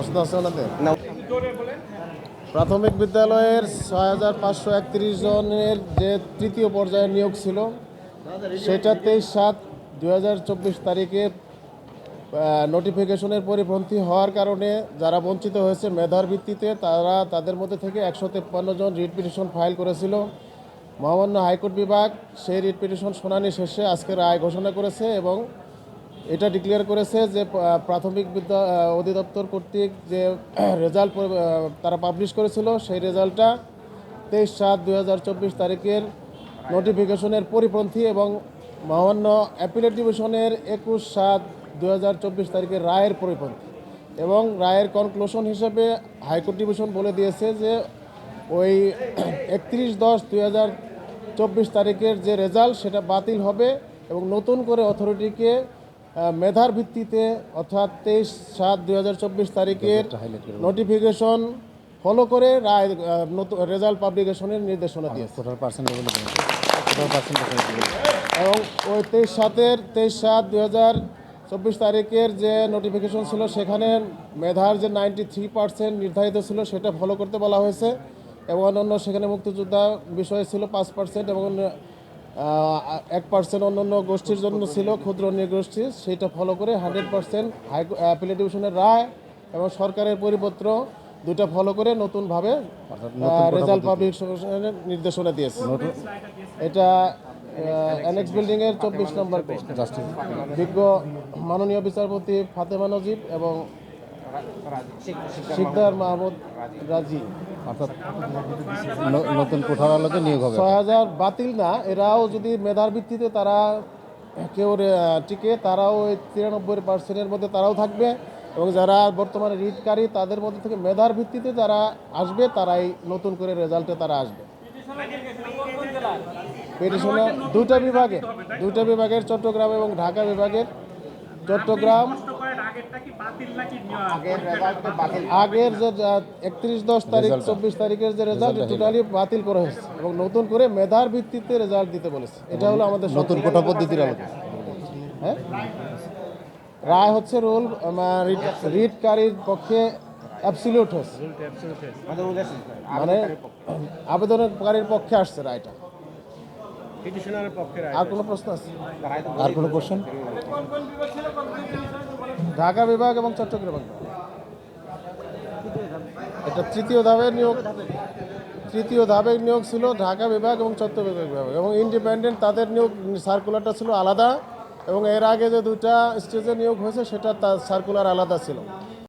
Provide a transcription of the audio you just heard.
প্রশ্ন আছে ওনাদের প্রাথমিক বিদ্যালয়ের ৬,৫৩১ জনের যে তৃতীয় পর্যায়ের নিয়োগ ছিল সেটা ২৩/৭/২০২৪ তারিখে নোটিফিকেশনের পরিপন্থী হওয়ার কারণে যারা বঞ্চিত হয়েছে মেধার ভিত্তিতে তাদের মধ্যে থেকে ১৫৩ জন রিট পিটিশন ফাইল করেছিল। মহামান্য হাইকোর্ট বিভাগ সেই রিট পিটিশন শুনানি শেষে আজকে রায় ঘোষণা করেছে এবং এটা ডিক্লেয়ার করেছে যে প্রাথমিক বিদ্যা অধিদপ্তর কর্তৃক যে রেজাল্ট তারা পাবলিশ করেছিল সেই রেজাল্টটা ২৩/৭/২০২৪ তারিখের নোটিফিকেশনের পরিপন্থী এবং মহামান্য অ্যাপিলেট ডিভিশনের ২১/৭/২০২৪ তারিখের রায়ের পরিপন্থী এবং রায়ের কনক্লুশন হিসেবে হাইকোর্ট ডিভিশন বলে দিয়েছে যে ওই ৩১/১০/২০২৪ তারিখের যে রেজাল্ট সেটা বাতিল হবে এবং নতুন করে অথরিটিকে মেধার ভিত্তিতে অর্থাৎ ২৩/৭/২০২৪ তারিখের নোটিফিকেশন ফলো করে রায় নতুন রেজাল্ট পাবলিকেশনের নির্দেশনা দিয়েছে এবং ওই ২৩/৭/২০২৪ তারিখের যে নোটিফিকেশন ছিল সেখানে মেধার যে 93% নির্ধারিত ছিল সেটা ফলো করতে বলা হয়েছে এবং অন্যান্য সেখানে মুক্তিযোদ্ধা বিষয় ছিল 5% এবং 1% অন্যান্য গোষ্ঠীর জন্য ছিল ক্ষুদ্র নৃগোষ্ঠী সেটা ফলো করে 100% অ্যাপিলেট ডিভিশনের রায় এবং সরকারের পরিপত্র দুটা ফলো করে নতুনভাবে রেজাল্ট পাবলিকেশনের নির্দেশনা দিয়েছে। এটা অ্যানেক্স বিল্ডিংয়ের 24 নম্বর বিজ্ঞ মাননীয় বিচারপতি ফাতেমা নজিব এবং শিকদার মাহমুদ রাজি। অর্থাৎ নতুন কোঠার আলোকে নিয়োগ হবে। ৬,০০০ বাতিল না, এরাও যদি মেধার ভিত্তিতে তারা কেউ টিকে তারাও ওই 93% মধ্যে তারাও থাকবে এবং যারা বর্তমানে রিটকারী তাদের মধ্যে থেকে মেধার ভিত্তিতে যারা আসবে তারাই নতুন করে রেজাল্টে তারা আসবে। পিটিশনে দুইটা বিভাগের চট্টগ্রাম এবং ঢাকা বিভাগের। চট্টগ্রাম আগের যে ৩১/১০/২৪ তারিখের যে রেজাল্ট টোটালি বাতিল করা হয়েছে এবং নতুন করে মেধার ভিত্তিতে রেজাল্ট দিতে বলেছে। এটা হলো আমাদের নতুন কোটা পদ্ধতির আলোকে। হ্যাঁ, রায় হচ্ছে রুল রিটকারীর পক্ষে অ্যাবসলিউট হয়েছে, মানে আবেদনকারীর পক্ষে আসছে রায়টা। আর কোনো প্রশ্ন আছে? আর কোনো কোশ্চেন? ঢাকা বিভাগ এবং চট্টগ্রাম বিভাগ এটা তৃতীয় ধাপের নিয়োগ ছিল ঢাকা বিভাগ এবং চট্টগ্রাম বিভাগ এবং ইন্ডিপেন্ডেন্ট তাদের নিয়োগ সার্কুলারটা ছিল আলাদা এবং এর আগে যে দুটা স্টেজে নিয়োগ হয়েছে সেটা তার সার্কুলার আলাদা ছিল।